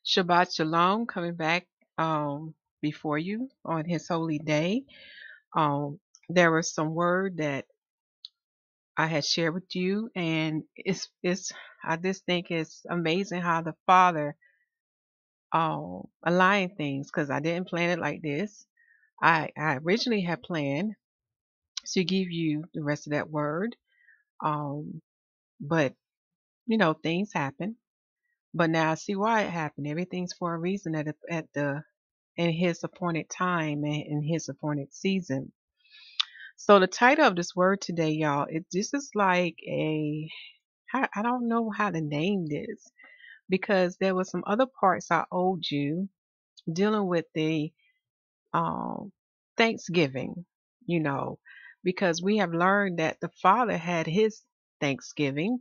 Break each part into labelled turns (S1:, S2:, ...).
S1: Shabbat Shalom, coming back before you on His holy day. Um, there was some word that I had shared with you, and it's I just think it's amazing how the Father aligned things because I didn't plan it like this. I originally had planned to give you the rest of that word, um, but things happen. But now I see why it happened. Everything's for a reason at the in His appointed time and in His appointed season. So the title of this word today, y'all, this is like I don't know how to name this because there were some other parts I owed you dealing with the um Thanksgiving, you know, because we have learned that the Father had His Thanksgiving.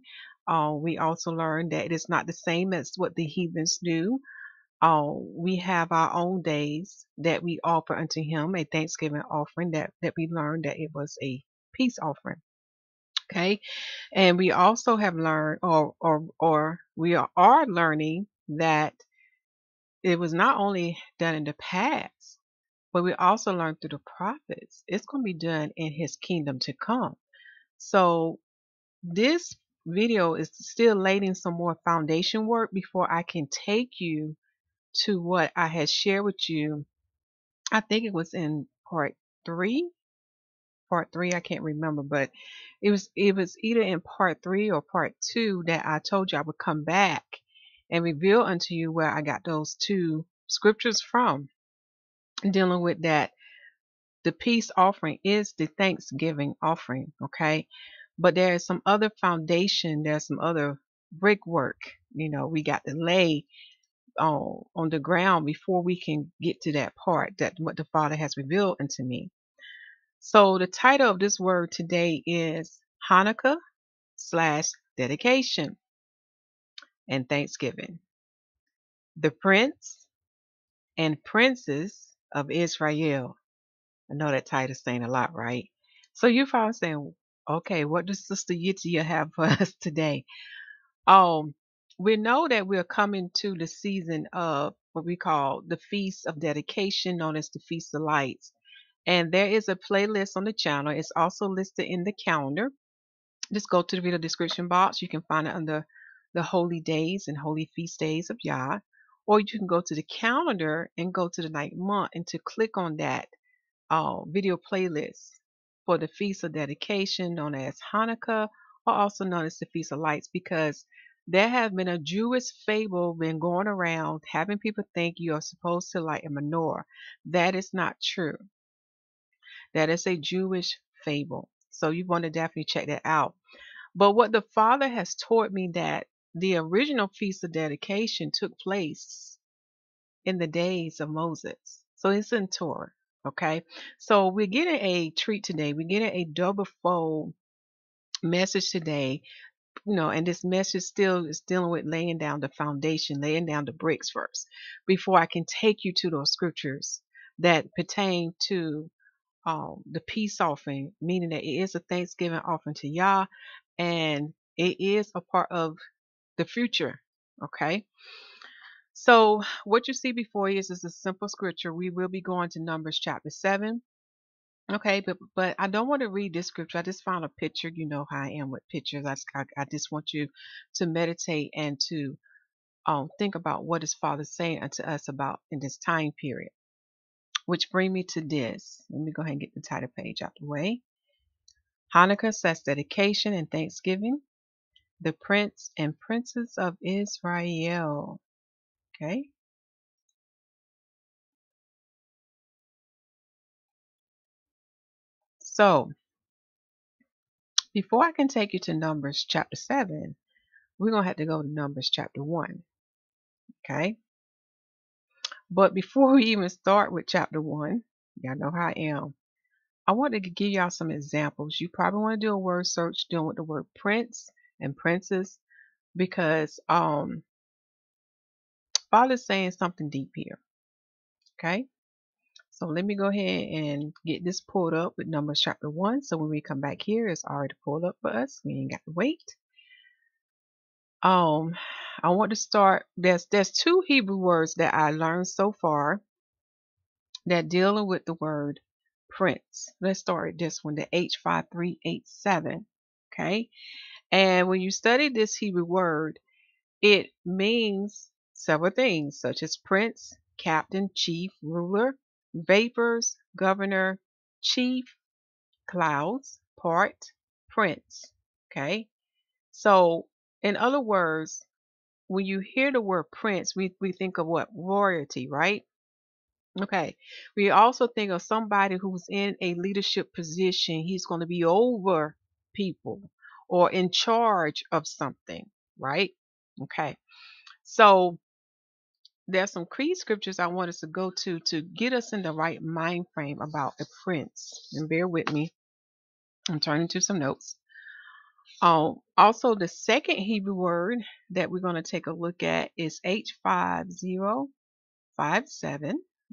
S1: We also learned that it is not the same as what the heathens do. We have our own days that we offer unto Him, a Thanksgiving offering that we learned that it was a peace offering. Okay, and we also have learned, or we are learning that it was not only done in the past, but we also learned through the prophets. It's going to be done in His kingdom to come. So this video is still laying some more foundation work before I can take you to what I had shared with you. I think it was in three, part three. I can't remember, but it was either in part three or part two that I told you I would come back and reveal unto you where I got those two scriptures from, dealing with that. The peace offering is the Thanksgiving offering, okay? But there is some other foundation. There's some other brickwork. We got to lay on the ground before we can get to that part that what the Father has revealed unto me. So the title of this word today is Hanukkah slash dedication and Thanksgiving. The prince and princess of Israel. I know that title's saying a lot, right? So you're probably saying, okay, what does Sister Yitzhak have for us today? Um, we know that we're coming to the season of what we call the Feast of Dedication, known as the Feast of Lights. And there is a playlist on the channel. It's also listed in the calendar. Just go to the video description box. You can find it under the holy days and holy feast days of Yah. Or you can go to the calendar and go to the night month and to click on that video playlist for the Feast of Dedication, known as Hanukkah, or also known as the Feast of Lights, because there have been a Jewish fable been going around having people think you are supposed to light a menorah. That is not true. That is a Jewish fable. So you want to definitely check that out. But what the Father has taught me that the original Feast of Dedication took place in the days of Moses. So it's in Torah. Okay. So we're getting a treat today. We're getting a double fold message today. And this message still is dealing with laying down the foundation, laying down the bricks first, before I can take you to those scriptures that pertain to the peace offering, meaning that it is a Thanksgiving offering to Yah, and it is a part of the future. Okay. So what you see before you is a simple scripture. We will be going to Numbers chapter 7. Okay, but I don't want to read this scripture. I just found a picture. You know how I am with pictures. I just want you to meditate and to think about what is Father saying unto us about in this time period. Which bring me to this. Let me go ahead and get the title page out the way. Hanukkah says dedication and thanksgiving. The prince and princess of Israel. Okay. So before I can take you to Numbers chapter 7, we're going to have to go to Numbers chapter 1. Okay. But before we even start with chapter 1, y'all know how I am. I want to give y'all some examples. You probably want to do a word search dealing with the word prince and princess because Father's saying something deep here. Okay. So let me go ahead and get this pulled up with Numbers chapter 1. So when we come back here, it's already pulled up for us. We ain't got to wait. Um, I want to start. There's two Hebrew words that I learned so far that dealing with the word prince. Let's start with this one, the H5387. Okay. And when you study this Hebrew word, it means several things, such as prince, captain, chief, ruler, vapors, governor, chief, clouds, part, prince. Okay. So, in other words, when you hear the word prince, we think of what? Royalty, right? Okay. We also think of somebody who's in a leadership position. He's going to be over people or in charge of something, right? Okay. So there's some creed scriptures I want us to go to get us in the right mind frame about a prince. And bear with me. I'm turning to some notes. Also, the second Hebrew word that we're going to take a look at is H5057.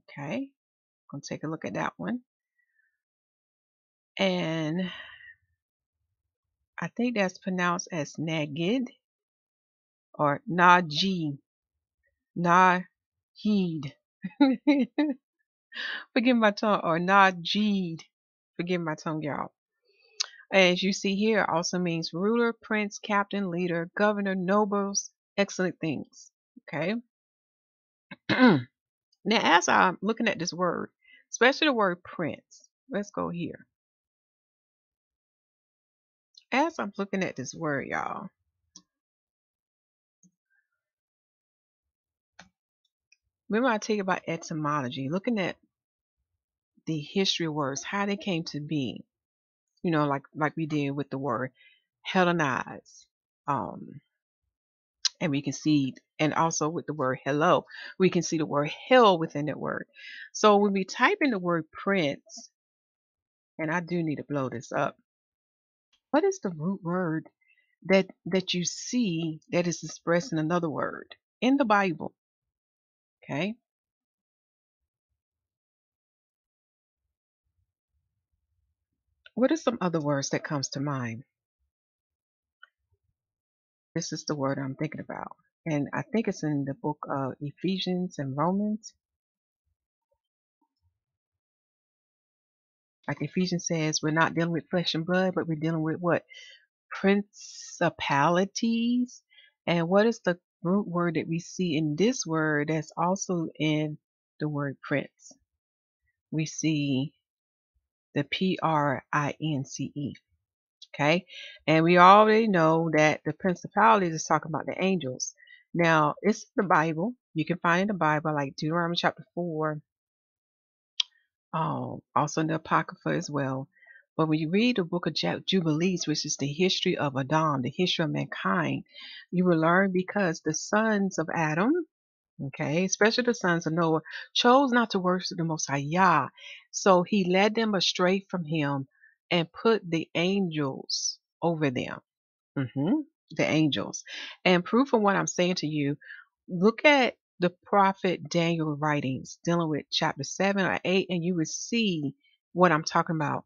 S1: Okay. Gonna take a look at that one. And I think that's pronounced as Nagid or Najee. Naheed. Forgive my tongue. Or Najeed. Forgive my tongue, y'all. As you see here, also means ruler, prince, captain, leader, governor, nobles, excellent things. Okay. Now, as I'm looking at this word, especially the word prince, let's go here. As I'm looking at this word, y'all, remember I tell you about etymology, looking at the history of words, how they came to be. Like we did with the word Hellenize. And we can see, and also with the word hello, we can see the word hell within that word. So when we type in the word prince, and I do need to blow this up, what is the root word that you see that is expressed in another word in the Bible? Okay. What are some other words that comes to mind? This is the word I'm thinking about. And I think it's in the book of Ephesians and Romans. Like Ephesians says, we're not dealing with flesh and blood, but we're dealing with what? Principalities. And what is the root word that we see in this word that's also in the word prince? We see the Prince. Okay. And we already know that the principalities is talking about the angels. Now, it's the Bible. You can find in the Bible, like Deuteronomy chapter 4, also in the Apocrypha as well. But when you read the book of Jubilees, which is the history of Adam, the history of mankind, you will learn because the sons of Adam, okay, especially the sons of Noah, chose not to worship the Most High Yah. So he led them astray from him and put the angels over them. hmm The angels. And proof of what I'm saying to you, look at the prophet Daniel writings dealing with chapter 7 or 8, and you will see what I'm talking about.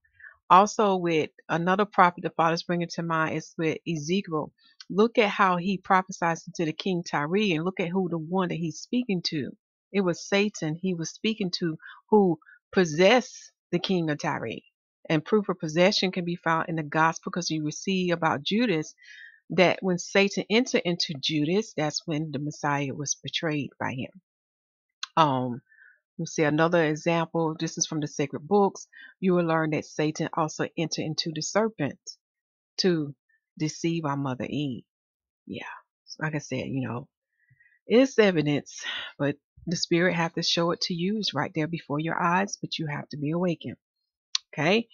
S1: Also, with another prophet the Father's bringing to mind is with Ezekiel. Look at how he prophesies to the king Tyre, and look at who the one that he's speaking to. It was Satan he was speaking to, who possessed the king of Tyre. And proof of possession can be found in the gospel, because you will see about Judas that when Satan entered into Judas, that's when the Messiah was betrayed by him. You see another example. This is from the sacred books. You will learn that Satan also entered into the serpent to deceive our mother Eve. Yeah, like I said, it's evidence, but the spirit have to show it to you. It's right there before your eyes, but you have to be awakened. Okay.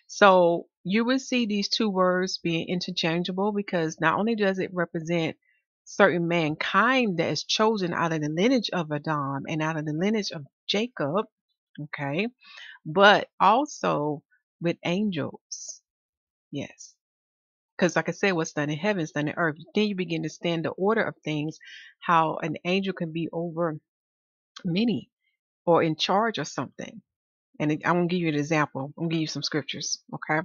S1: So you will see these two words being interchangeable, because not only does it represent certain mankind that is chosen out of the lineage of Adam and out of the lineage of Jacob, okay, but also with angels. Yes. Because like I said, what's done in heaven is done in earth. Then you begin to stand the order of things, how an angel can be over many or in charge of something. And I'm going to give you an example. I'm going to give you some scriptures. Okay.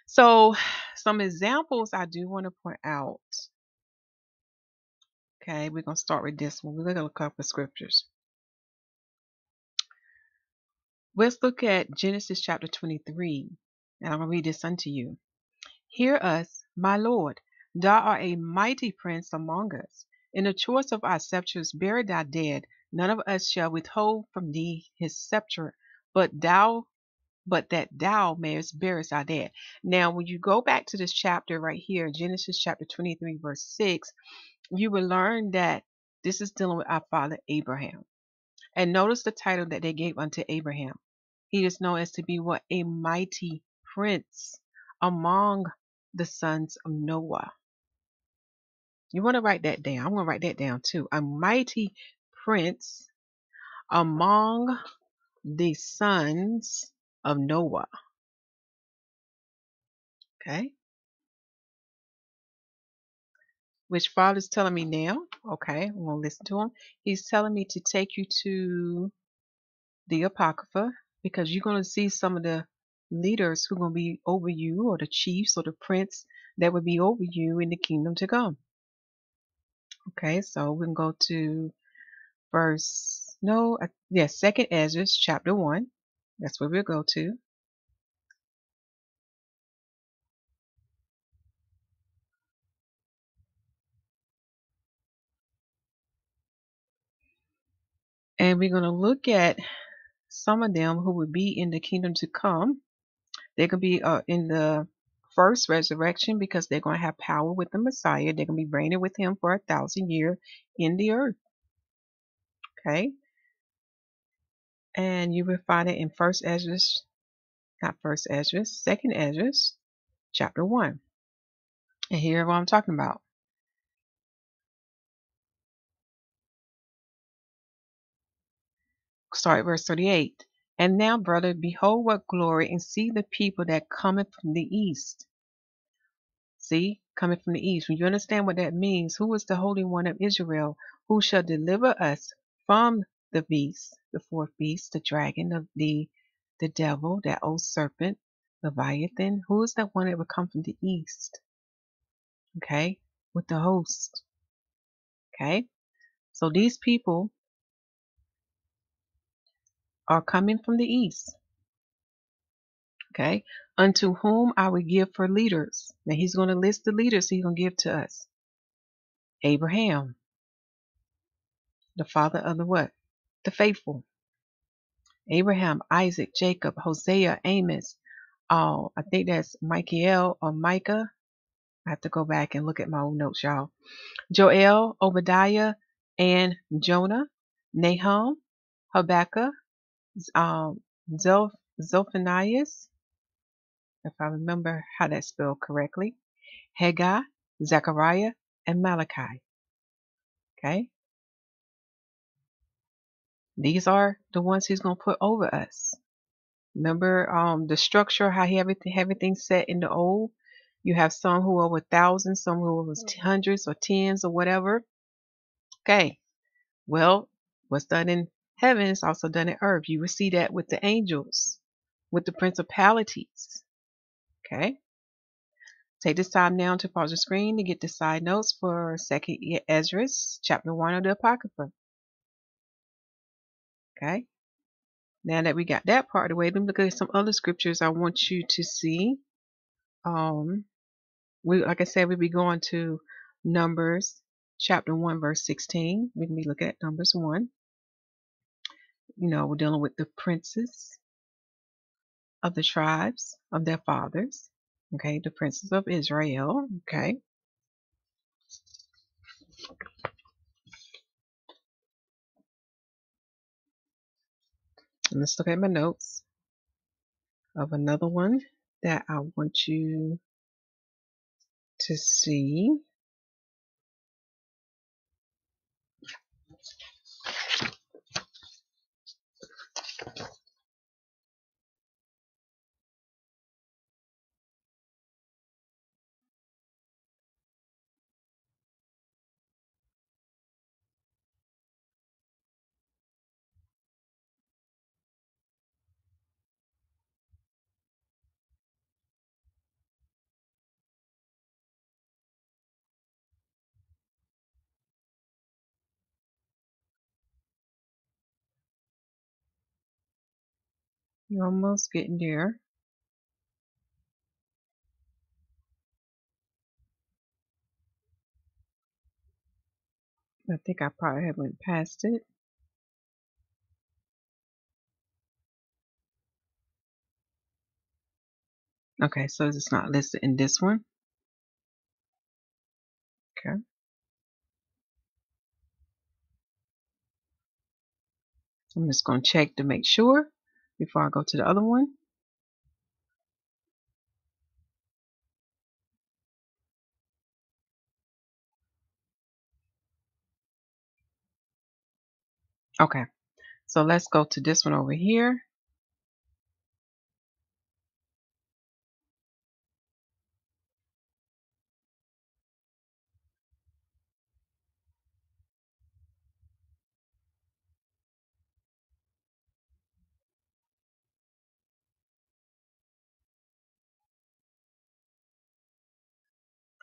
S1: So, some examples I do want to point out Okay, we're going to start with this one. We're going to look up the scriptures. Let's look at Genesis chapter 23. And I'm going to read this unto you. Hear us, my Lord. Thou art a mighty prince among us. In the choice of our sceptures, bury thy dead. None of us shall withhold from thee his sceptre, but that thou mayest bury our dead. Now, when you go back to this chapter right here, Genesis chapter 23, verse 6, you will learn that this is dealing with our father Abraham. And notice the title that they gave unto Abraham. He is known as to be what? A mighty prince among the sons of Noah. You want to write that down. I'm going to write that down too. A mighty prince among the sons of Noah. Okay. Which Father's telling me now. Okay. I'm going to listen to him. He's telling me to take you to the Apocrypha, because you're going to see some of the leaders who are going to be over you, or the chiefs or the prince that would be over you in the kingdom to come. Okay, so we can go to Second Ezra chapter 1. That's where we'll go to. And we're going to look at some of them who will be in the kingdom to come. They can be in the first resurrection, because they're going to have power with the Messiah. They're going to be reigning with him for 1,000 years in the earth. Okay. And you will find it in Second Ezra, chapter 1. And here what I'm talking about. Start at verse 38. And now, brother, behold what glory, and see the people that cometh from the east. See, coming from the east. When you understand what that means, who is the Holy One of Israel, who shall deliver us from the beast, the fourth beast, the dragon of the devil, that old serpent, Leviathan? Who is that one that will come from the east? Okay, with the host. Okay, so these people are coming from the east. Okay, unto whom I will give for leaders. Now he's going to list the leaders he's going to give to us. Abraham, the father of the what? The faithful. Abraham, Isaac, Jacob, Hosea, Amos. I think that's Michael or Micah. I have to go back and look at my old notes, y'all. Joel, Obadiah, and Jonah. Nahum, Habakkuk, Zophanias, if I remember how that's spelled correctly. Haggai, Zechariah, and Malachi. Okay? These are the ones he's going to put over us. Remember the structure, how he everything set in the old? You have some who are over thousands, some who are over hundreds or tens or whatever. Okay. Well, what's done in heaven is also done in earth. You will see that with the angels, with the principalities. Okay. Take this time now to pause the screen to get the side notes for Second Ezra, chapter 1 of the Apocrypha. Okay. Now that we got that part of the way, let me look at some other scriptures I want you to see. Like I said, we'll be going to Numbers chapter 1, verse 16. We can be looking at Numbers 1. We're dealing with the princes of the tribes of their fathers. Okay, the princes of Israel. Okay. And let's look at my notes of another one that I want you to see. You're almost getting there. I think I probably have went past it. Okay, so it's not listed in this one. Okay. I'm just going to check to make sure before I go to the other one. Okay, so let's go to this one over here.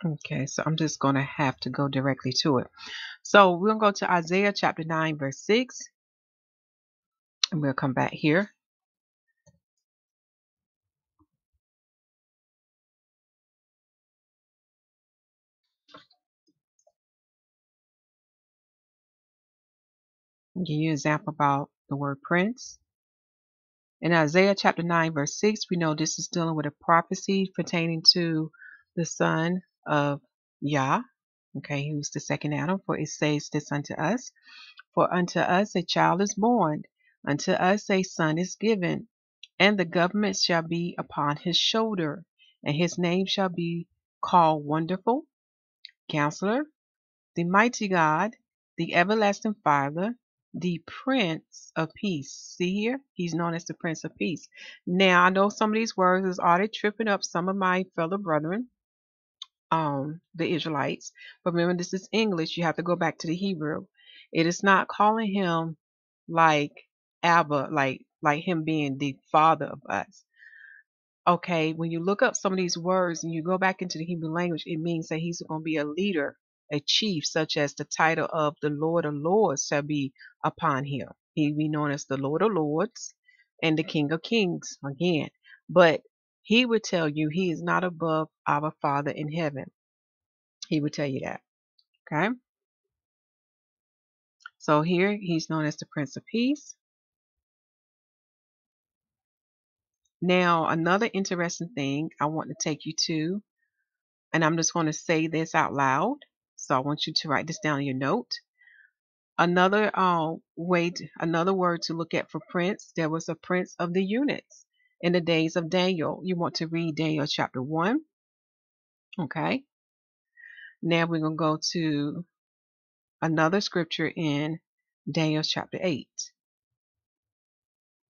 S1: Okay, so I'm just going to have to go directly to it. So we're going to go to Isaiah chapter 9, verse 6, and we'll come back here. I'll give you an example about the word prince. In Isaiah chapter 9, verse 6, we know this is dealing with a prophecy pertaining to the son of Yah. Okay, who's the second Adam. For it says this unto us: For unto us a child is born, unto us a son is given, and the government shall be upon his shoulder, and his name shall be called Wonderful, Counselor, the Mighty God, the Everlasting Father, the Prince of Peace. See here? He's known as the Prince of Peace. Now, I know some of these words is already tripping up some of my fellow brethren, the Israelites. But remember, this is English. You have to go back to the Hebrew. It is not calling him like Abba, like him being the father of us. Okay, when you look up some of these words and you go back into the Hebrew language, it means that he's going to be a leader, a chief, such as the title of the Lord of Lords shall be upon him. He'll be known as the Lord of Lords and the King of Kings again. But he would tell you he is not above our Father in heaven. He would tell you that. Okay. So here he's known as the Prince of Peace. Now, another interesting thing I want to take you to, and I'm just going to say this out loud. So I want you to write this down in your note. Another another word to look at for prince, there was a prince of the eunuchs in the days of Daniel. You want to read Daniel chapter 1. Okay. Now we're going to go to another scripture in Daniel chapter 8.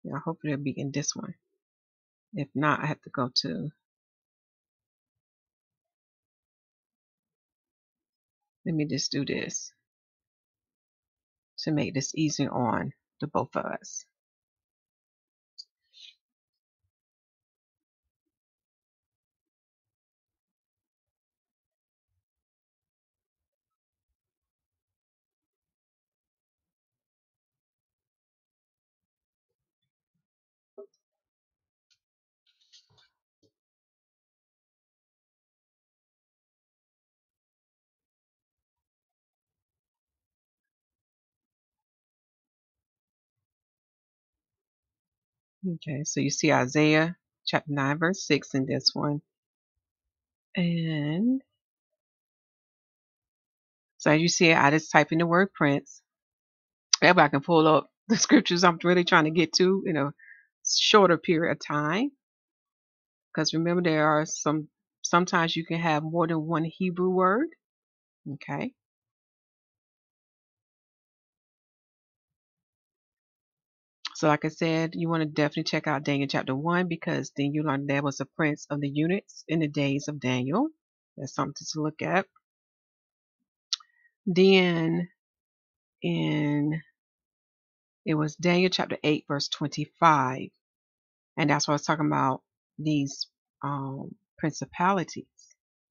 S1: Now, hopefully it'll be in this one. If not, I have to go to, let me just do this to make this easier on the both of us. Okay, so you see Isaiah chapter 9, verse 6 in this one. And so as you see, I just type in the word prince. Everybody can pull up the scriptures I'm really trying to get to in a shorter period of time. Because remember, there are sometimes you can have more than one Hebrew word. Okay. So like I said, you want to definitely check out Daniel chapter 1, because then you learn there was a prince of the eunuchs in the days of Daniel. That's something to look at. Then it was Daniel chapter 8, verse 25. And that's what I was talking about, these principalities,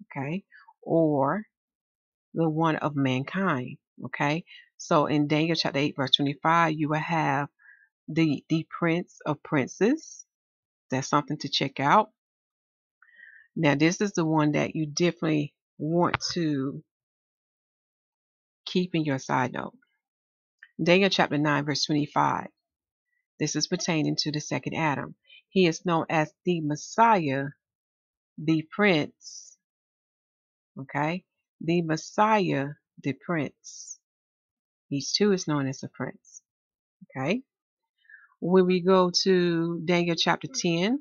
S1: okay, or the one of mankind, okay. So in Daniel chapter 8, verse 25, you will have the prince of princes, That's something to check out. Now, this is the one that you definitely want to keep in your side note. Daniel chapter 9, verse 25. This is pertaining to the second Adam. He is known as the Messiah, the Prince. Okay? The Messiah, the Prince. He too is known as the Prince. Okay? When we go to Daniel chapter 10,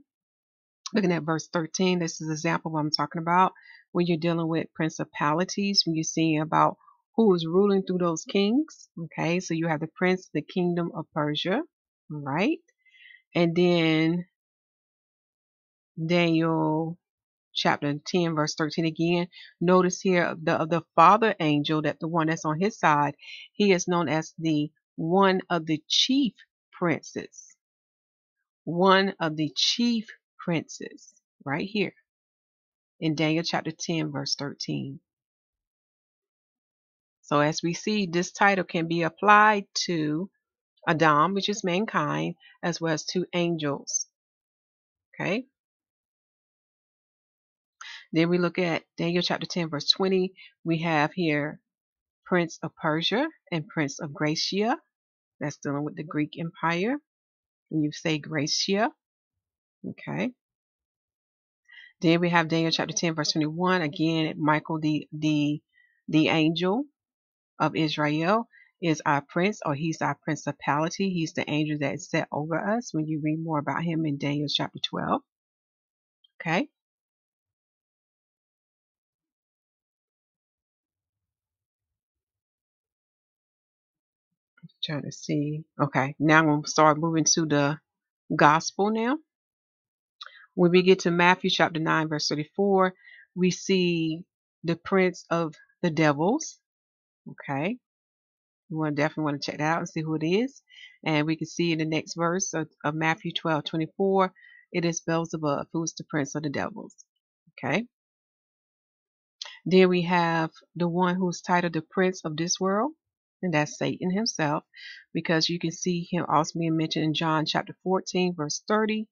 S1: looking at verse 13, this is an example of what I'm talking about. When you're dealing with principalities, when you're seeing about who is ruling through those kings. Okay, so you have the prince of the kingdom of Persia. All right. And then Daniel chapter 10, verse 13 again. Notice here the father angel, that the one that's on his side, he is known as the one of the chief princes. One of the chief princes, right here in Daniel chapter 10, verse 13. So as we see, this title can be applied to Adam, which is mankind, as well as to angels. Okay. Then we look at Daniel chapter 10, verse 20. We have here Prince of Persia and Prince of Gracia. That's dealing with the Greek Empire. When you say Gracia. Okay. Then we have Daniel chapter 10, verse 21. Again, Michael, the angel of Israel, is our prince, or he's our principality. He's the angel that is set over us when you read more about him in Daniel chapter 12. Okay. Trying to see. Okay. Now I'm going to start moving to the gospel now. When we get to Matthew chapter 9, verse 34, we see the prince of the devils. Okay. Definitely want to check that out and see who it is. And we can see in the next verse of Matthew 12:24, it is Beelzebub, who is the prince of the devils. Okay. Then we have the one who is titled the prince of this world, and that's Satan himself, because you can see him also being mentioned in John chapter 14, verse 30.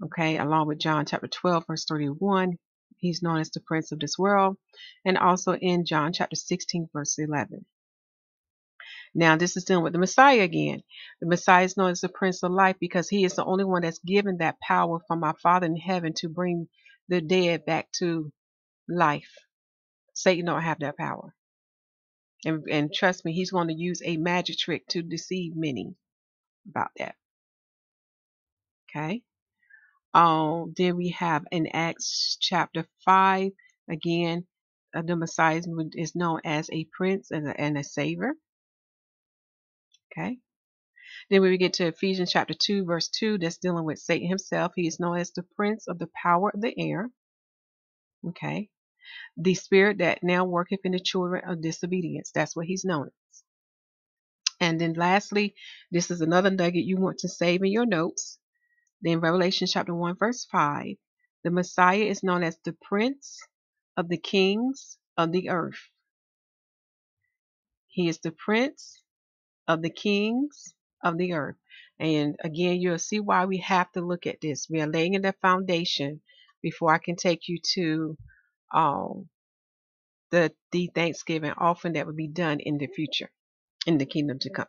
S1: Okay, along with John chapter 12, verse 31. He's known as the prince of this world, and also in John chapter 16, verse 11. Now, this is dealing with the Messiah again. The Messiah is known as the Prince of Life because he is the only one that's given that power from our Father in heaven to bring the dead back to life. Satan don't have that power. And trust me, he's going to use a magic trick to deceive many about that. Okay. Then we have in Acts chapter 5, again, the Messiah is known as a prince and a savior. Okay. Then when we get to Ephesians chapter 2, verse 2, that's dealing with Satan himself. He is known as the prince of the power of the air. Okay. The spirit that now worketh in the children of disobedience. That's what he's known as. And then lastly, this is another nugget you want to save in your notes. Then Revelation chapter 1, verse 5, the Messiah is known as the Prince of the Kings of the Earth. He is the Prince of the Kings of the Earth. And again, you'll see why we have to look at this. We are laying in the foundation before I can take you to the Thanksgiving offering that will be done in the future, in the kingdom to come.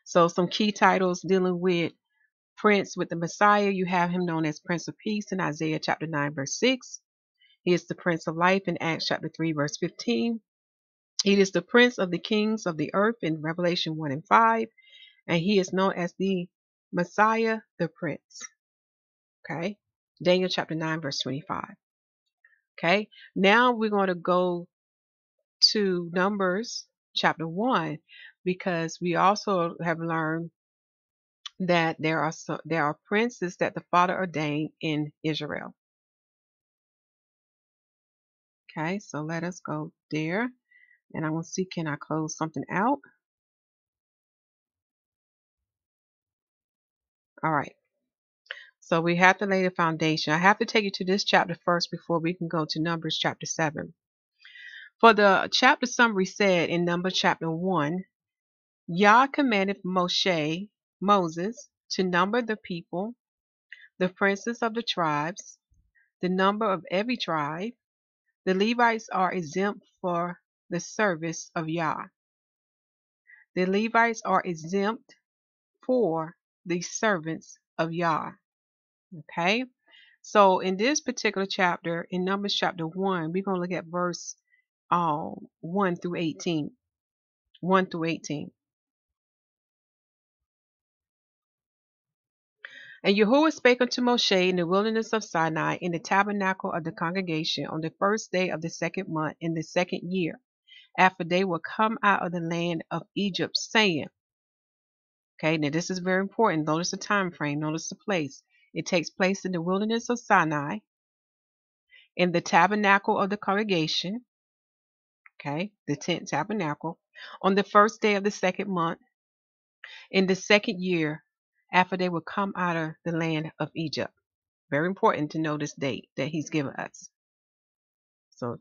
S1: So some key titles dealing with Prince, with the Messiah, you have him known as Prince of Peace in Isaiah chapter 9, verse 6. He is the Prince of Life in Acts chapter 3, verse 15. He is the Prince of the Kings of the Earth in Revelation 1 and 5. And he is known as the Messiah, the Prince. Okay. Daniel chapter 9, verse 25. Okay. Now we're going to go to Numbers chapter 1, because we also have learned that there are princes that the Father ordained in Israel. Okay, so let us go there, and I will see, can I close something out? All right. So we have to lay the foundation. I have to take you to this chapter first before we can go to Numbers chapter 7. For the chapter summary said in Numbers chapter 1, Yah commanded Moses to number the people the princes of the tribes, the number of every tribe. The Levites are exempt for the service of Yah. The Levites are exempt for the servants of Yah. Okay? So in this particular chapter, in Numbers chapter 1, we're going to look at verse 1 through 18. 1 through 18. And Yahuwah spake unto Moshe in the wilderness of Sinai in the tabernacle of the congregation on the first day of the second month in the second year, after they were come out of the land of Egypt, saying, okay, now this is very important. Notice the time frame, notice the place. It takes place in the wilderness of Sinai, in the tabernacle of the congregation, okay, the tent tabernacle, on the first day of the second month, in the second year, after they were come out of the land of Egypt. Very important to know this date that he's given us. So,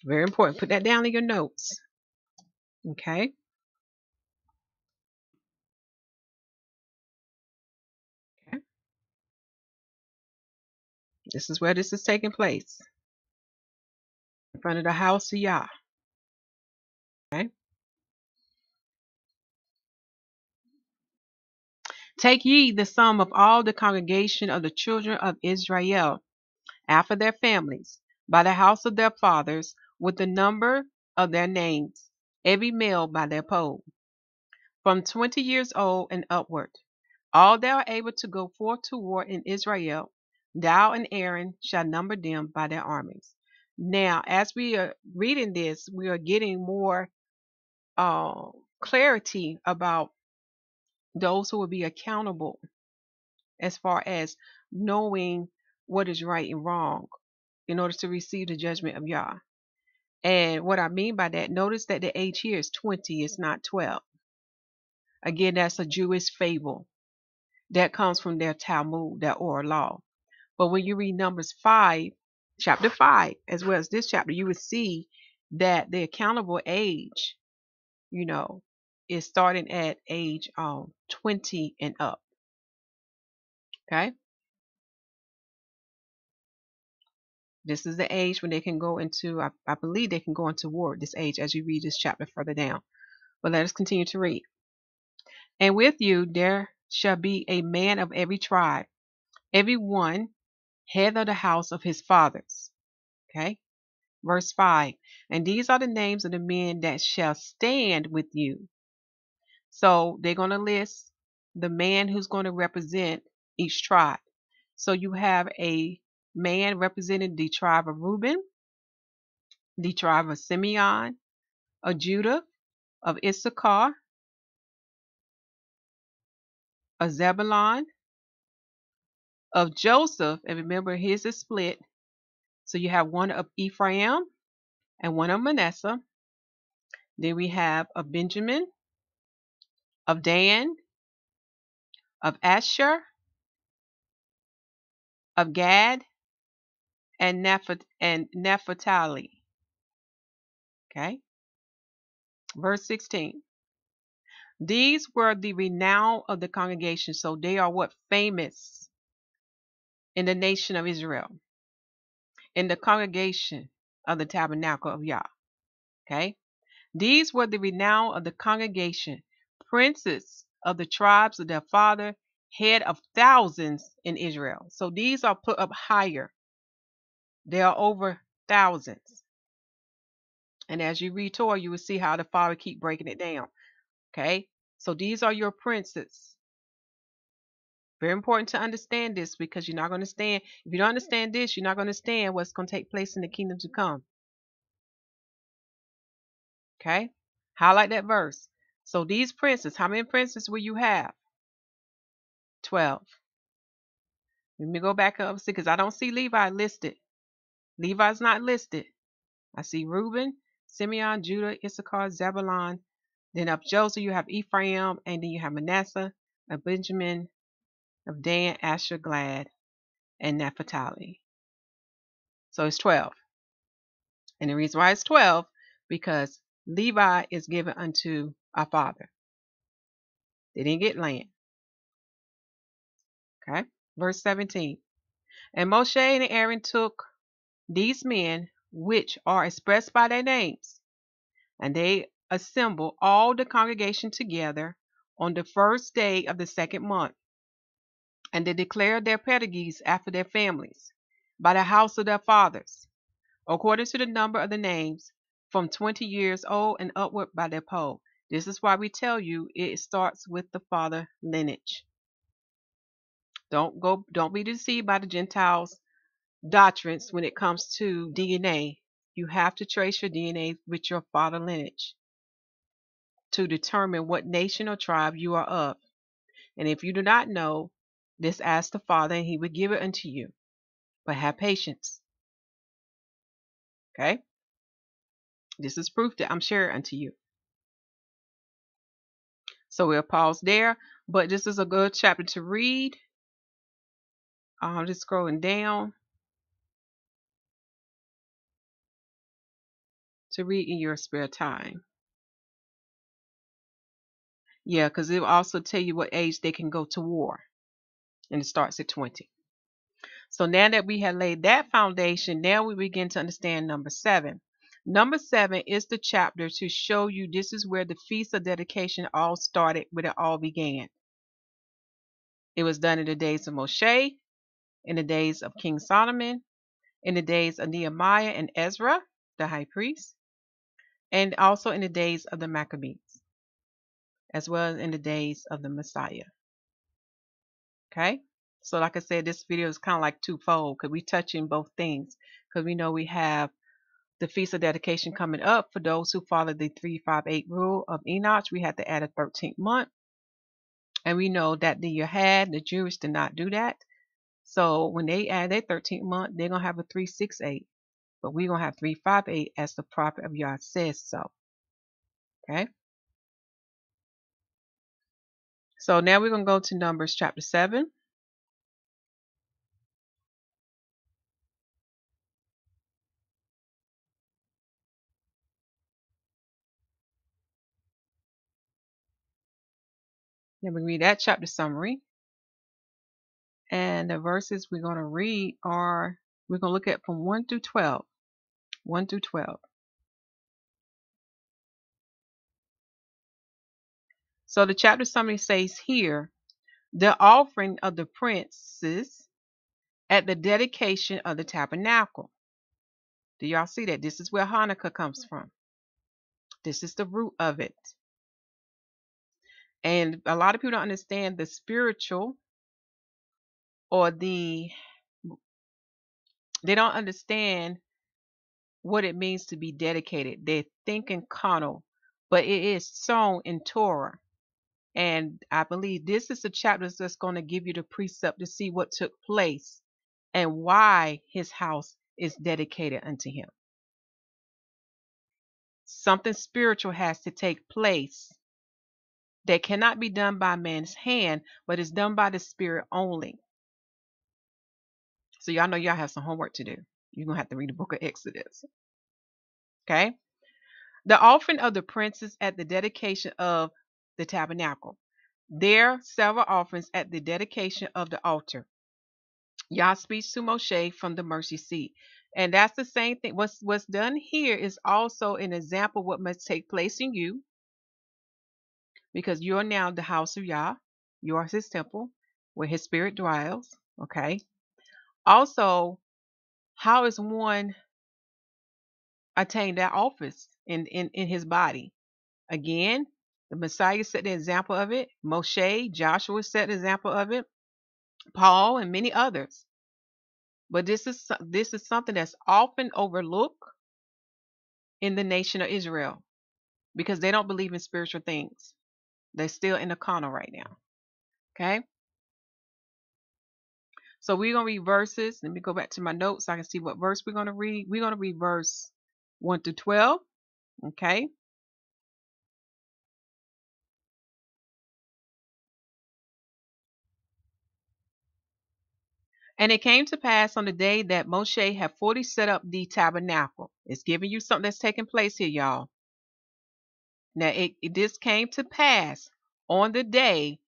S1: very important. Put that down in your notes. Okay. Okay. This is where this is taking place. In front of the house of Yah. Okay. Take ye the sum of all the congregation of the children of Israel after their families, by the house of their fathers, with the number of their names, every male by their poll, from 20 years old and upward. All that are able to go forth to war in Israel, thou and Aaron shall number them by their armies. Now, as we are reading this, we are getting more clarity about those who will be accountable as far as knowing what is right and wrong in order to receive the judgment of Yah. And what I mean by that, notice that the age here is 20, it's not 12. Again, that's a Jewish fable. That comes from their Talmud, their oral law. But when you read Numbers 5, chapter 5, as well as this chapter, you would see that the accountable age, is starting at age 20 and up. Okay? This is the age when they can go into, I believe they can go into war at this age as you read this chapter further down. But let us continue to read. And with you there shall be a man of every tribe, every one head of the house of his fathers. Okay? Verse 5. And these are the names of the men that shall stand with you. So they're going to list the man who's going to represent each tribe. So you have a man representing the tribe of Reuben, the tribe of Simeon, of Judah, of Issachar, of Zebulon, of Joseph. And remember, his is split. So you have one of Ephraim and one of Manasseh. Then we have of Benjamin, of Dan, of Asher, of Gad, and Naphtali. Okay. Verse 16. These were the renown of the congregation. So they are what? Famous in the nation of Israel, in the congregation of the tabernacle of Yah. Okay. These were the renown of the congregation, princes of the tribes of their father, head of thousands in Israel. So these are put up higher. They are over thousands. And as you read Torah, you will see how the Father keep breaking it down. Okay? So these are your princes. Very important to understand this because you're not going to stand. If you don't understand this, you're not going to understand what's going to take place in the kingdom to come. Okay? Highlight that verse. So these princes, how many princes will you have? 12. Let me go back up because I don't see Levi listed. Levi's not listed. I see Reuben, Simeon, Judah, Issachar, Zebulon. Then of Joseph, you have Ephraim, and then you have Manasseh, of Benjamin, of Dan, Asher, Gad, and Naphtali. So it's 12. And the reason why it's 12, because Levi is given unto our father. They didn't get land. Okay? Verse 17. And Moshe and Aaron took these men, which are expressed by their names, and they assembled all the congregation together on the first day of the second month, and they declared their pedigrees after their families, by the house of their fathers, according to the number of the names, from 20 years old and upward by their poll. This is why we tell you it starts with the father lineage. Don't be deceived by the Gentiles' doctrines when it comes to DNA. You have to trace your DNA with your father lineage to determine what nation or tribe you are of. And if you do not know, just ask the Father and he will give it unto you. But have patience. Okay? This is proof that I'm sharing unto you. So we'll pause there. But this is a good chapter to read. I'm just scrolling down to read in your spare time. Yeah, because it will also tell you what age they can go to war. And it starts at 20. So now that we have laid that foundation, now we begin to understand number 7. Number 7 is the chapter to show you this is where the Feast of Dedication all started, where it all began. It was done in the days of Moshe, in the days of King Solomon, in the days of Nehemiah and Ezra, the high priest, and also in the days of the Maccabees, as well as in the days of the Messiah. Okay? So like I said, this video is kind of like twofold because we touching both things, because we know we have the Feast of Dedication coming up. For those who follow the 358 rule of Enoch, we had to add a 13th month. And we know that the YAHUAH, the Jewish, did not do that. So when they add their 13th month, they're going to have a 368. But we're going to have 358 as the prophet of Yah says so. Okay? So now we're going to go to Numbers chapter 7. Then we read that chapter summary. And the verses we're going to read are, we're going to look at from 1 through 12. 1 through 12. So the chapter summary says here, the offering of the princes at the dedication of the tabernacle. Do y'all see that? This is where Hanukkah comes from. This is the root of it. And a lot of people don't understand the spiritual or they don't understand what it means to be dedicated. They're thinking carnal, but it is sown in Torah. And I believe this is the chapter that's going to give you the precept to see what took place and why his house is dedicated unto him. Something spiritual has to take place that cannot be done by man's hand, but is done by the Spirit only. So y'all know y'all have some homework to do. You're going to have to read the book of Exodus. Okay? The offering of the princes at the dedication of the tabernacle. There are several offerings at the dedication of the altar. Yah speaks to Moshe from the mercy seat. And that's the same thing. What's done here is also an example of what must take place in you, because you are now the house of Yah. You are his temple where his spirit dwells. Okay. Also, how is one attained that office in his body? Again, the Messiah set the example of it. Moshe, Joshua set the example of it. Paul and many others. But this is something that's often overlooked in the nation of Israel because they don't believe in spiritual things. They're still in the carnal right now. Okay. So we're going to read verses. Let me go back to my notes so I can see what verse we're going to read. We're going to read verse 1 through 12. Okay. And it came to pass on the day that Moshe had fully set up the tabernacle. It's giving you something that's taking place here, y'all. Now, this came to pass on the day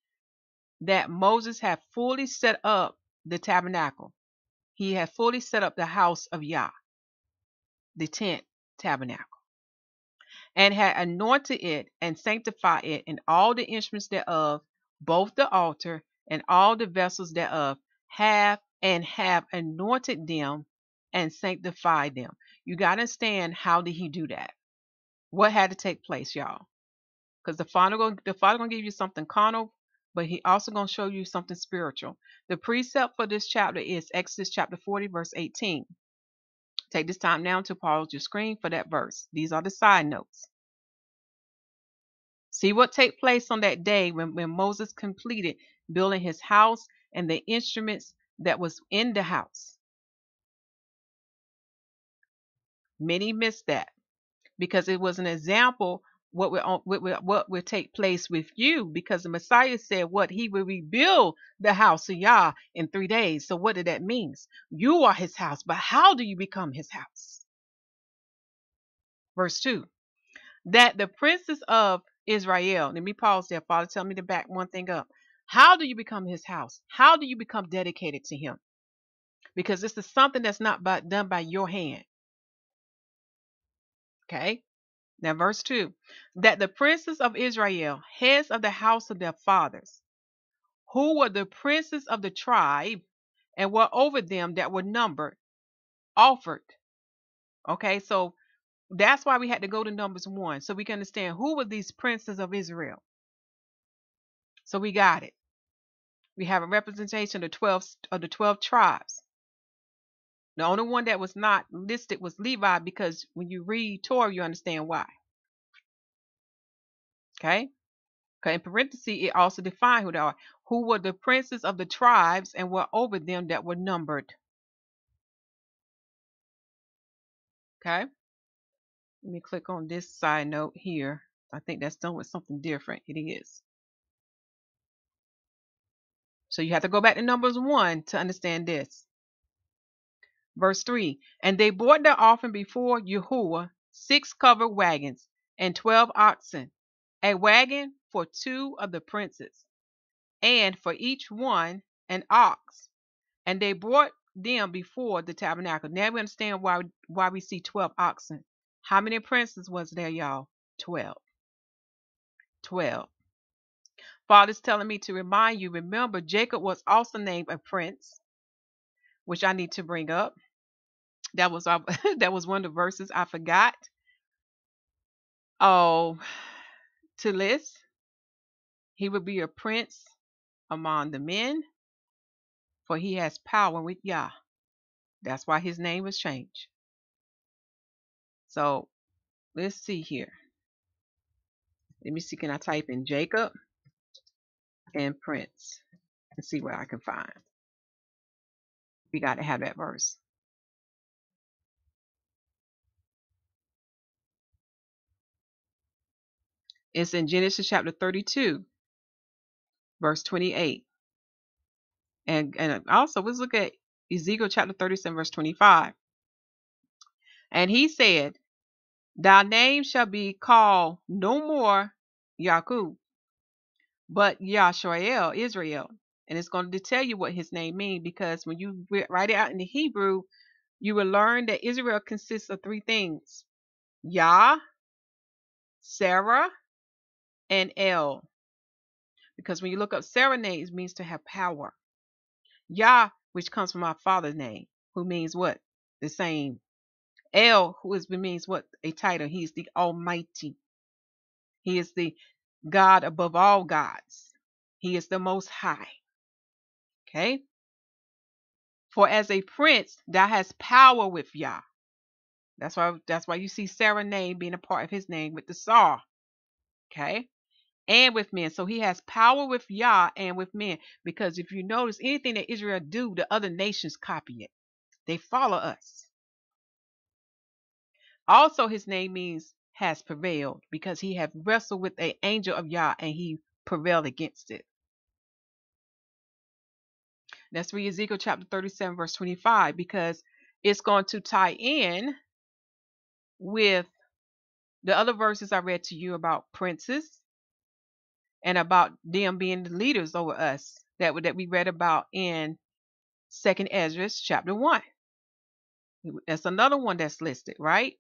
S1: that Moses had fully set up the tabernacle. He had fully set up the house of Yah, the tent tabernacle, and had anointed it and sanctified it, and all the instruments thereof, both the altar and all the vessels thereof, have anointed them and sanctified them. You got to understand, how did he do that? What had to take place, y'all? Because the Father gonna give you something carnal, but he also gonna show you something spiritual. The precept for this chapter is Exodus chapter 40, verse 18. Take this time now to pause your screen for that verse. These are the side notes. See what take place on that day when Moses completed building his house and the instruments that was in the house. Many missed that because it was an example what will take place with you, because the Messiah said what he will rebuild the house of Yah in 3 days. So what did that mean? You are his house, but how do you become his house? Verse 2, that the princes of Israel, let me pause there, Father, tell me to back one thing up. How do you become his house? How do you become dedicated to him? Because this is something that's not done by your hand. Okay. Now, verse 2, that the princes of Israel, heads of the house of their fathers, who were the princes of the tribe and were over them that were numbered, offered. Okay, so that's why we had to go to Numbers 1, so we can understand who were these princes of Israel. So we got it. We have a representation of the 12 tribes. The only one that was not listed was Levi, because when you read Torah, you understand why. Okay? Okay, in parentheses, it also defined who they are. Who were the princes of the tribes and were over them that were numbered. Okay? Let me click on this side note here. I think that's done with something different. It is. So you have to go back to Numbers 1 to understand this. Verse 3, and they brought their offering before Yahuwah 6 covered wagons and 12 oxen, a wagon for 2 of the princes, and for each one an ox. And they brought them before the tabernacle. Now we understand why we see 12 oxen. How many princes was there, y'all? 12. 12. Father's telling me to remind you, remember, Jacob was also named a prince, which I need to bring up. That was that was one of the verses I forgot. Oh, to list. He would be a prince among the men, for he has power with Yah. That's why his name was changed. So let's see here. Let me see, can I type in Jacob and prince and see what I can find? We got to have that verse. It's in Genesis chapter 32, verse 28. And also, let's look at Ezekiel chapter 37, verse 25. And he said, thy name shall be called no more Yaakov, but Yashrael, Israel. And it's going to tell you what his name means, because when you write it out in the Hebrew, you will learn that Israel consists of 3 things: Yah, Sarah, and El. Because when you look up Sarah name, it means to have power. Yah, which comes from our father's name, who means what? The same. El, means what? A title. He is the Almighty. He is the God above all gods. He is the Most High. Okay? For as a prince, thou hast power with Yah. That's why you see Sarah's name being a part of his name with the Sar. Okay? And with men. So he has power with Yah and with men. Because if you notice, anything that Israel do, the other nations copy it. They follow us. Also, his name means has prevailed, because he have wrestled with an angel of Yah and he prevailed against it. Let's read Ezekiel chapter 37, verse 25, because it's going to tie in with the other verses I read to you about princes and about them being the leaders over us that we read about in Second Ezra chapter 1. That's another one that's listed, right?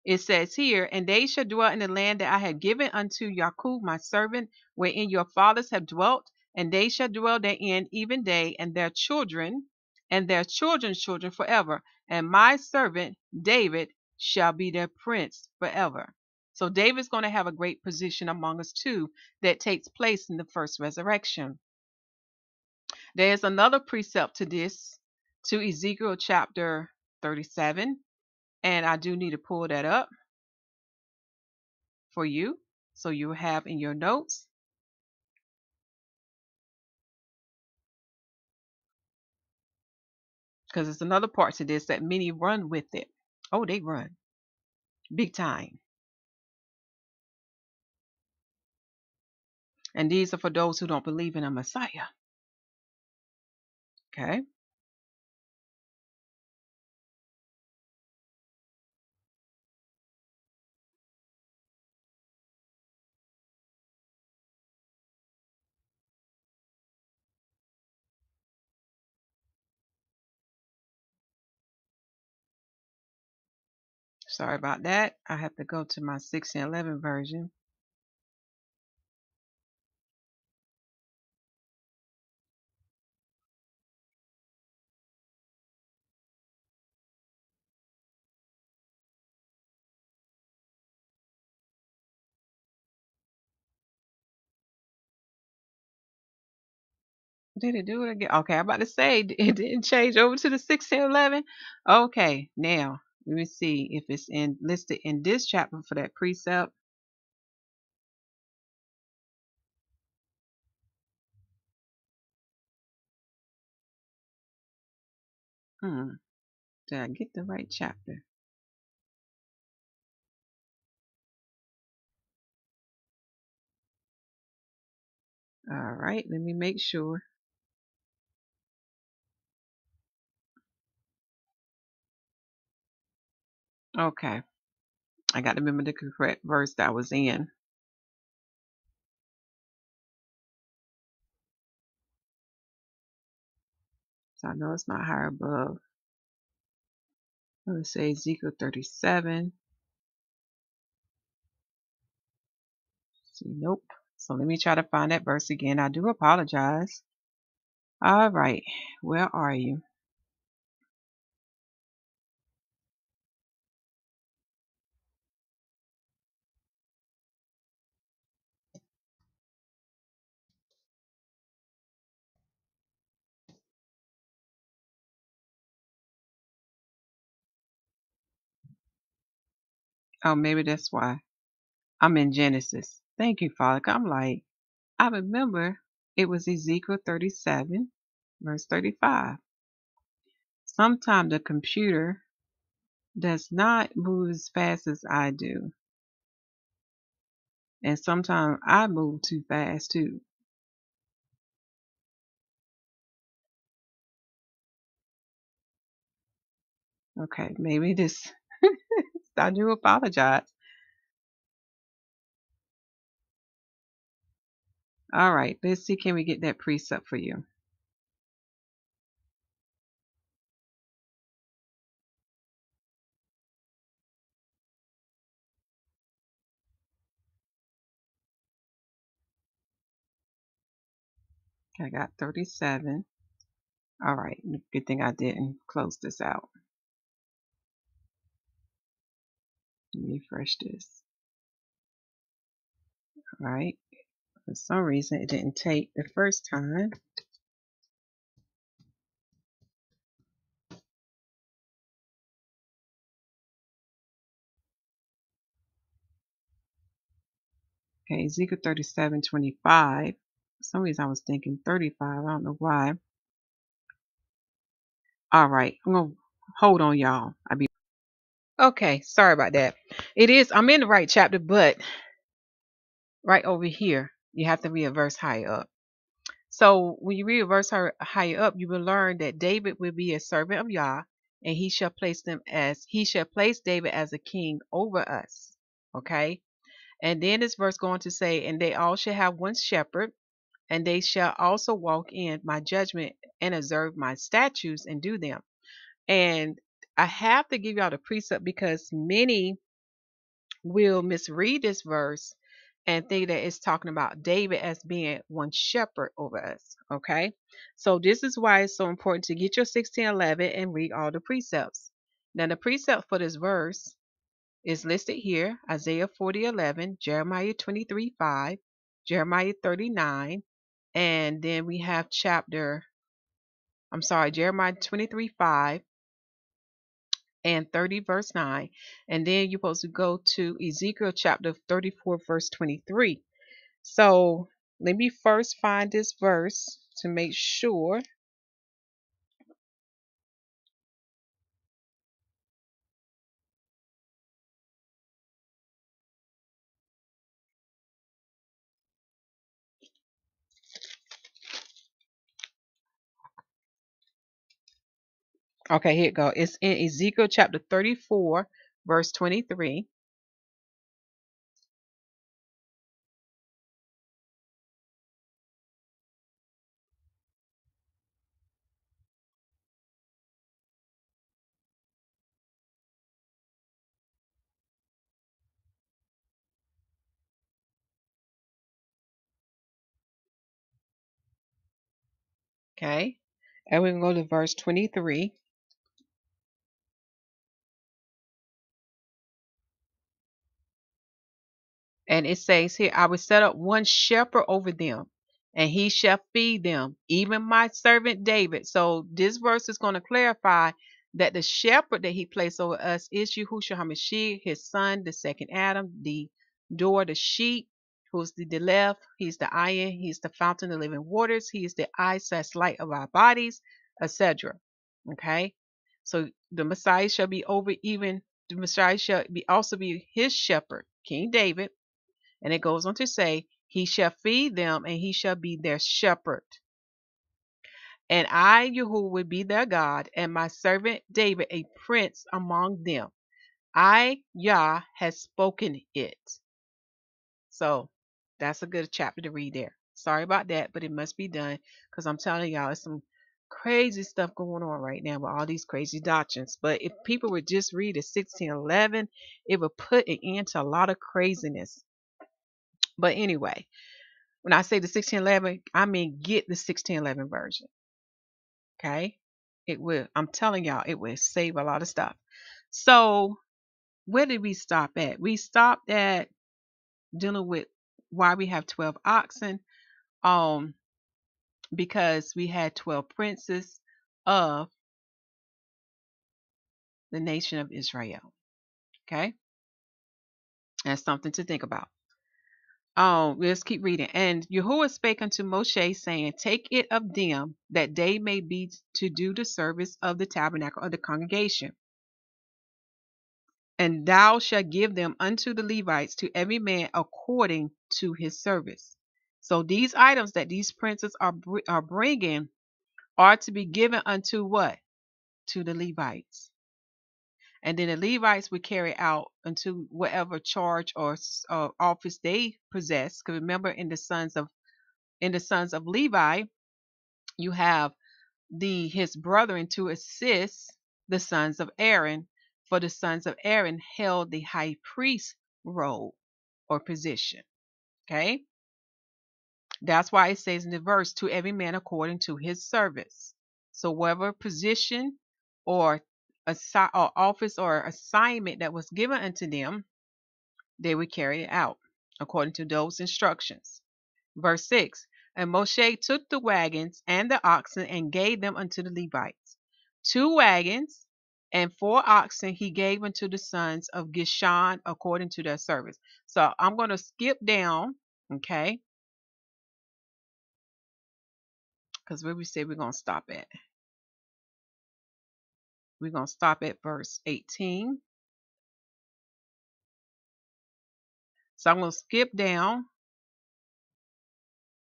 S1: It says here, and they shall dwell in the land that I have given unto Yaakov my servant, wherein your fathers have dwelt, and they shall dwell therein, even they and their children's children forever. And my servant David shall be their prince forever. So David's going to have a great position among us too that takes place in the first resurrection. There's another precept to this, to Ezekiel chapter 37, and I do need to pull that up for you so you have in your notes. Because it's another part to this that many run with it. Oh, they run big time. And these are for those who don't believe in a Messiah. Okay. Sorry about that. I have to go to my 1611 version. Did it do it again? Okay, I'm about to say it didn't change over to the 1611. Okay, now let me see if it's listed in this chapter for that precept. Did I get the right chapter? All right, let me make sure. Okay, I got to remember the correct verse that I was in. So I know it's not higher above. Let's say Ezekiel 37. See, nope. So let me try to find that verse again. I do apologize. All right, where are you? Oh, maybe that's why. I'm in Genesis. Thank you, Father. I'm like, I remember it was Ezekiel 37, verse 35. Sometimes the computer does not move as fast as I do. And sometimes I move too fast too. Okay, maybe this, I do apologize. All right, let's see, can we get that precept for you? I got 37. All right, good thing I didn't close this out. Let me refresh this. All right, for some reason it didn't take the first time. Okay, Ezekiel 37:25. For some reason I was thinking 35. I don't know why. All right, I'm gonna hold on, y'all. Okay. Sorry about that. I'm in the right chapter, but right over here, you have to read a verse higher up. So when you read a verse higher up, you will learn that David will be a servant of Yah, and he shall place David as a king over us. Okay. And then this verse going to say, and they all shall have one shepherd. And they shall also walk in my judgment and observe my statutes and do them. And I have to give y'all the precept because many will misread this verse and think that it's talking about David as being one shepherd over us. Okay. So this is why it's so important to get your 1611 and read all the precepts. Now, the precept for this verse is listed here: Isaiah 40:11, Jeremiah 23:5, Jeremiah 39, and then we have Jeremiah 23:5 and 30 verse 9. And then you're supposed to go to Ezekiel chapter 34 verse 23. So let me first find this verse to make sure. Okay, here it go. It's in Ezekiel chapter 34 verse 23. Okay, and we can go to verse 23. And it says here, I will set up one shepherd over them, and he shall feed them, even my servant David. So this verse is going to clarify that the shepherd that he placed over us is Yahusha HaMashiach, his son, the second Adam, the door, the sheep, who's the left, he's the iron, he's the fountain of living waters, he is the eye/light of our bodies, etc. Okay? So the Messiah shall be over even, the Messiah shall be also be his shepherd, King David. And it goes on to say, he shall feed them and he shall be their shepherd. And I, Yahuwah, will be their God, and my servant David a prince among them. I, Yah, has spoken it. So that's a good chapter to read there. Sorry about that, but it must be done because I'm telling y'all, it's some crazy stuff going on right now with all these crazy doctrines. But if people would just read the 1611, it would put an end to a lot of craziness. But anyway, when I say the 1611, I mean get the 1611 version. Okay? It will, I'm telling y'all, it will save a lot of stuff. So, where did we stop at? We stopped at dealing with why we have 12 oxen. Um, because we had 12 princes of the nation of Israel. Okay? That's something to think about. Let's keep reading. And Yahuwah spake unto Moshe, saying, take it of them, that they may be to do the service of the tabernacle of the congregation. And thou shalt give them unto the Levites, to every man according to his service. So these items that these princes are bringing are to be given unto what? To the Levites. And then the Levites would carry out unto whatever charge or office they possess. Because remember, in the sons of Levi, you have his brethren to assist the sons of Aaron, for the sons of Aaron held the high priest role or position. Okay, that's why it says in the verse, to every man according to his service. So whatever position or office or assignment that was given unto them, they would carry it out according to those instructions. Verse 6, and Moshe took the wagons and the oxen and gave them unto the Levites. 2 wagons and 4 oxen he gave unto the sons of Gishon according to their service. So I'm going to skip down, okay, because where we say we're going to stop at. We're going to stop at verse 18. So I'm going to skip down.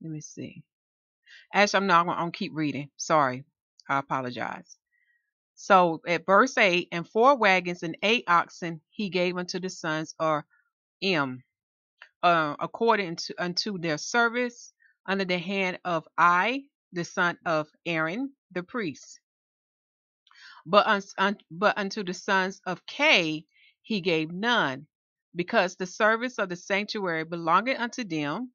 S1: Let me see. Actually, I'm not going to keep reading. Sorry. I apologize. So at verse 8, and 4 wagons and 8 oxen he gave unto the sons of Im, according to unto their service, under the hand of I, the son of Aaron, the priest. But unto the sons of K he gave none, because the service of the sanctuary belonging unto them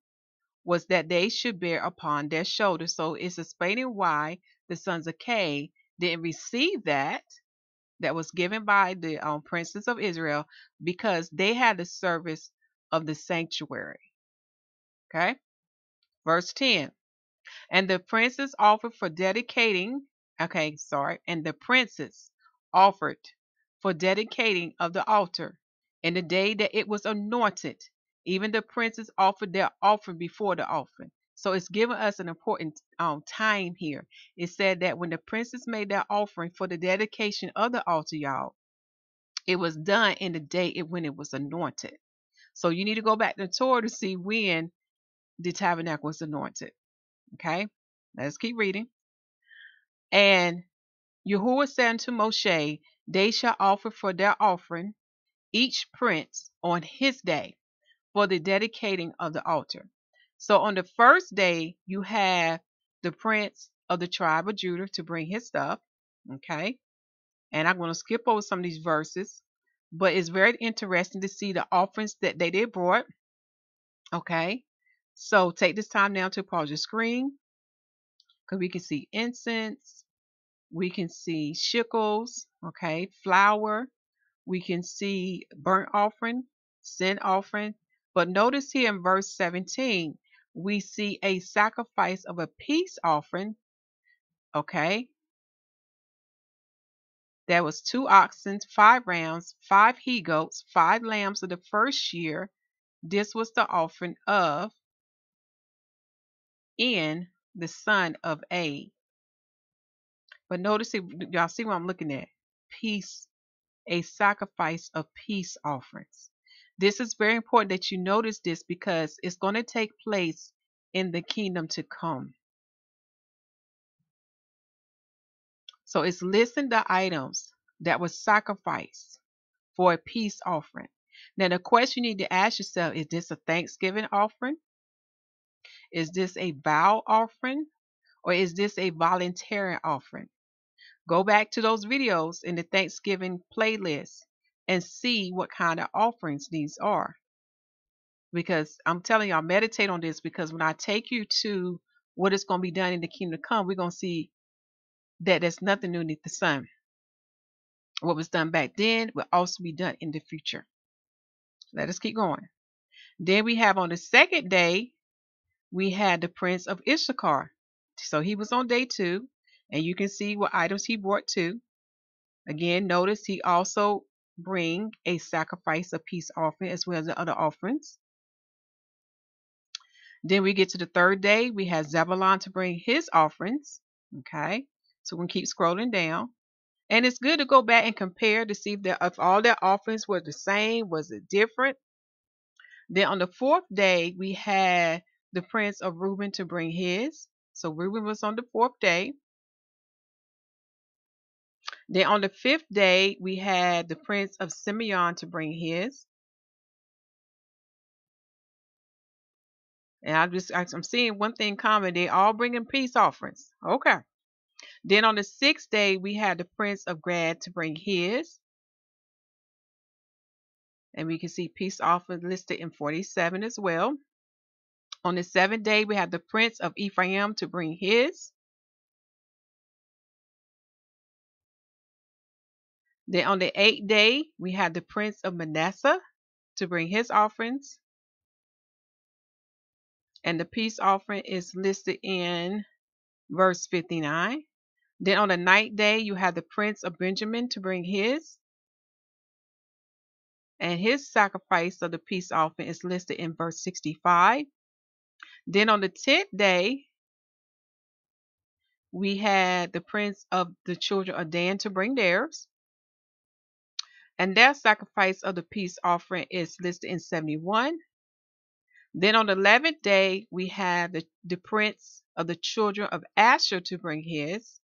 S1: was that they should bear upon their shoulders. So it's explaining why the sons of K didn't receive that was given by the princes of Israel, because they had the service of the sanctuary. Okay, verse 10. And the princes offered for dedicating, and the princes offered for dedicating of the altar in the day that it was anointed. Even the princes offered their offering before the offering. So it's giving us an important time here. It said that when the princes made their offering for the dedication of the altar, y'all, it was done in the day when it was anointed. So you need to go back to the Torah to see when the tabernacle was anointed. Okay, let's keep reading. And Yahuwah said unto Moshe, they shall offer for their offering each prince on his day for the dedicating of the altar. So on the first day, you have the prince of the tribe of Judah to bring his stuff. Okay, and I'm going to skip over some of these verses, but it's very interesting to see the offerings that they did brought. Okay, so take this time now to pause your screen, because we can see incense, we can see shekels, okay, flour, we can see burnt offering, sin offering. But notice here in verse 17, we see a sacrifice of a peace offering, okay. There was 2 oxen, 5 rams, 5 he goats, 5 lambs of the first year. This was the offering of En, the son of A. But notice, y'all see what I'm looking at? Peace, a sacrifice of peace offerings. This is very important that you notice this, because it's going to take place in the kingdom to come. So it's listing the items that were sacrificed for a peace offering. Now the question you need to ask yourself, is this a Thanksgiving offering? Is this a vow offering? Or is this a voluntary offering? Go back to those videos in the Thanksgiving playlist and see what kind of offerings these are. Because I'm telling y'all, meditate on this, because when I take you to what is going to be done in the kingdom to come, we're going to see that there's nothing new beneath the sun. What was done back then will also be done in the future. Let us keep going. Then we have on the second day, we had the prince of Issachar. So he was on day 2, and you can see what items he brought too. Again, notice he also bring a sacrifice of peace offering as well as the other offerings. Then we get to the third day, we have Zebulon to bring his offerings. Okay, so we can keep scrolling down. And it's good to go back and compare to see if all their offerings were the same, was it different. Then on the fourth day, we had the prince of Reuben to bring his. So Reuben was on the fourth day. Then on the fifth day, we had the prince of Simeon to bring his. And I'm seeing one thing common. They all bringing peace offerings. Okay. Then on the sixth day, we had the prince of Gad to bring his. And we can see peace offering listed in 47 as well. On the seventh day, we have the prince of Ephraim to bring his. Then on the eighth day, we have the prince of Manasseh to bring his offerings. And the peace offering is listed in verse 59. Then on the ninth day, you have the prince of Benjamin to bring his. And his sacrifice of the peace offering is listed in verse 65. Then on the 10th day, we had the prince of the children of Dan to bring theirs. And their sacrifice of the peace offering is listed in 71. Then on the 11th day, we have the prince of the children of Asher to bring his.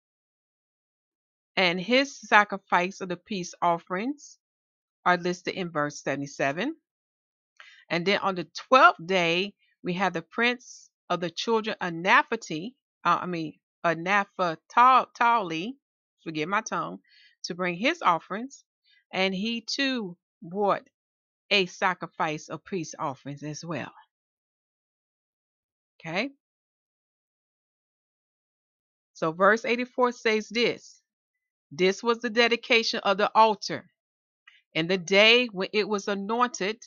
S1: And his sacrifice of the peace offerings are listed in verse 77. And then on the 12th day, we have the prince of the children of Naphtali, forgive my tongue, to bring his offerings, and he too brought a sacrifice of peace offerings as well. Okay? So verse 84 says this. This was the dedication of the altar, and the day when it was anointed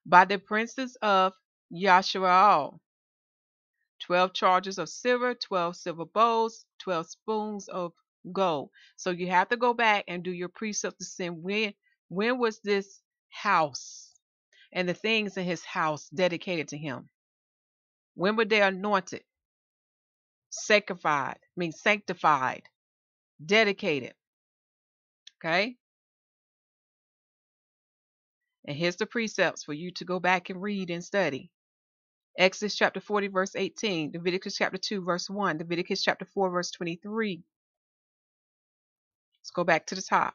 S1: by the princes of Yahusha. 12 chargers of silver, 12 silver bowls, 12 spoons of gold. So you have to go back and do your precepts to sin. When was this house and the things in his house dedicated to him? When were they anointed? Sanctified, dedicated. Okay? And here's the precepts for you to go back and read and study. Exodus chapter 40, verse 18. Leviticus chapter 2, verse 1. Leviticus chapter 4, verse 23. Let's go back to the top.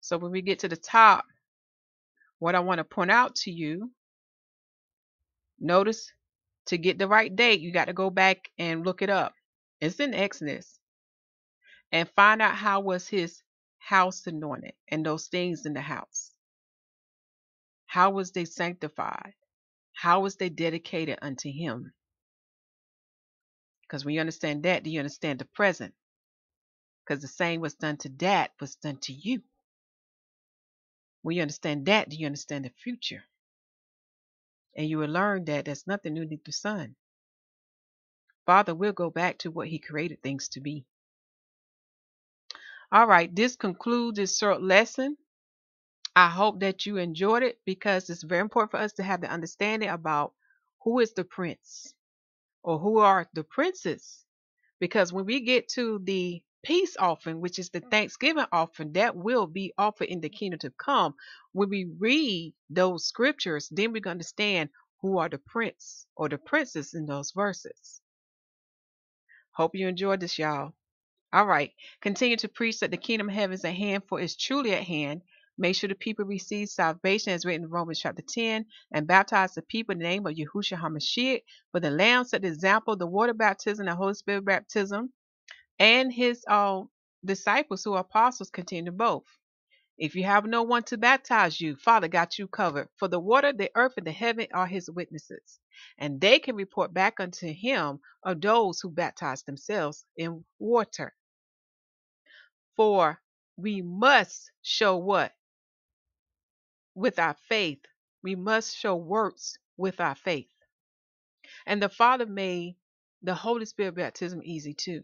S1: So when we get to the top, what I want to point out to you, notice to get the right date, you got to go back and look it up. It's in Exodus. And find out how was his house anointed and those things in the house. How was they sanctified? How was they dedicated unto him? Because when you understand that, do you understand the present? Because the same was done to that was done to you. When you understand that, do you understand the future? And you will learn that there's nothing new beneath the sun. Father will go back to what he created things to be. All right, this concludes this short lesson. I hope that you enjoyed it because it's very important for us to have the understanding about who is the prince or who are the princes. Because when we get to the peace offering, which is the Thanksgiving offering, that will be offered in the kingdom to come. When we read those scriptures, then we can understand who are the prince or the princess in those verses. Hope you enjoyed this, y'all. All right. Continue to preach that the kingdom of heaven is at hand, for it's truly at hand. Make sure the people receive salvation as written in Romans chapter 10 and baptize the people in the name of Yahusha The Messiah. For the Lamb set the example, the water baptism, the Holy Spirit baptism, and his disciples who are apostles continue both. If you have no one to baptize you, Father got you covered. For the water, the earth, and the heaven are his witnesses. And they can report back unto him of those who baptize themselves in water. For we must show what? With our faith. We must show works with our faith. And the Father made the Holy Spirit baptism easy too.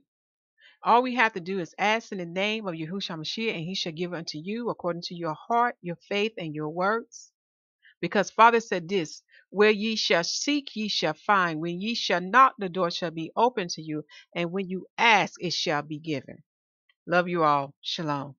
S1: All we have to do is ask in the name of Yahusha Mashiach, and he shall give unto you according to your heart, your faith, and your works. Because Father said this, where ye shall seek, ye shall find. When ye shall knock, the door shall be open to you. And when you ask, it shall be given. Love you all. Shalom.